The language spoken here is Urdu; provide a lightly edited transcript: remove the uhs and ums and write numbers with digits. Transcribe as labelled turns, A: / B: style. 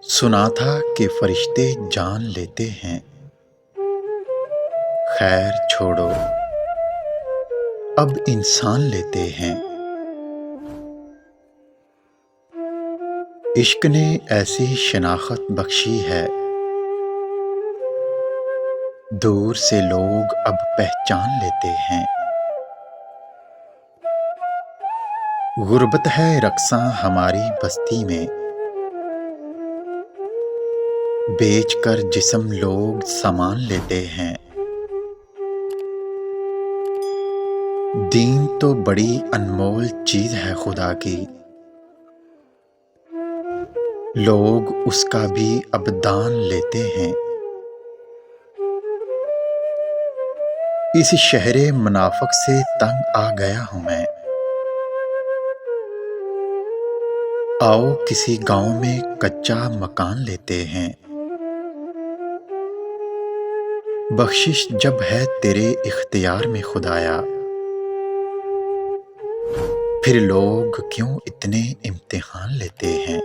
A: سنا تھا کہ فرشتے جان لیتے ہیں، خیر چھوڑو اب انسان لیتے ہیں۔ عشق نے ایسی شناخت بخشی ہے، دور سے لوگ اب پہچان لیتے ہیں۔ غربت ہے رقصاں ہماری بستی میں، بیچ کر جسم لوگ سامان لیتے ہیں۔ دین تو بڑی انمول چیز ہے خدا کی، لوگ اس کا بھی اب دان لیتے ہیں۔ اس شہر منافق سے تنگ آ گیا ہوں میں، آؤ کسی گاؤں میں کچا مکان لیتے ہیں۔ بخشش جب ہے تیرے اختیار میں خدایا، پھر لوگ کیوں اتنے امتحان لیتے ہیں۔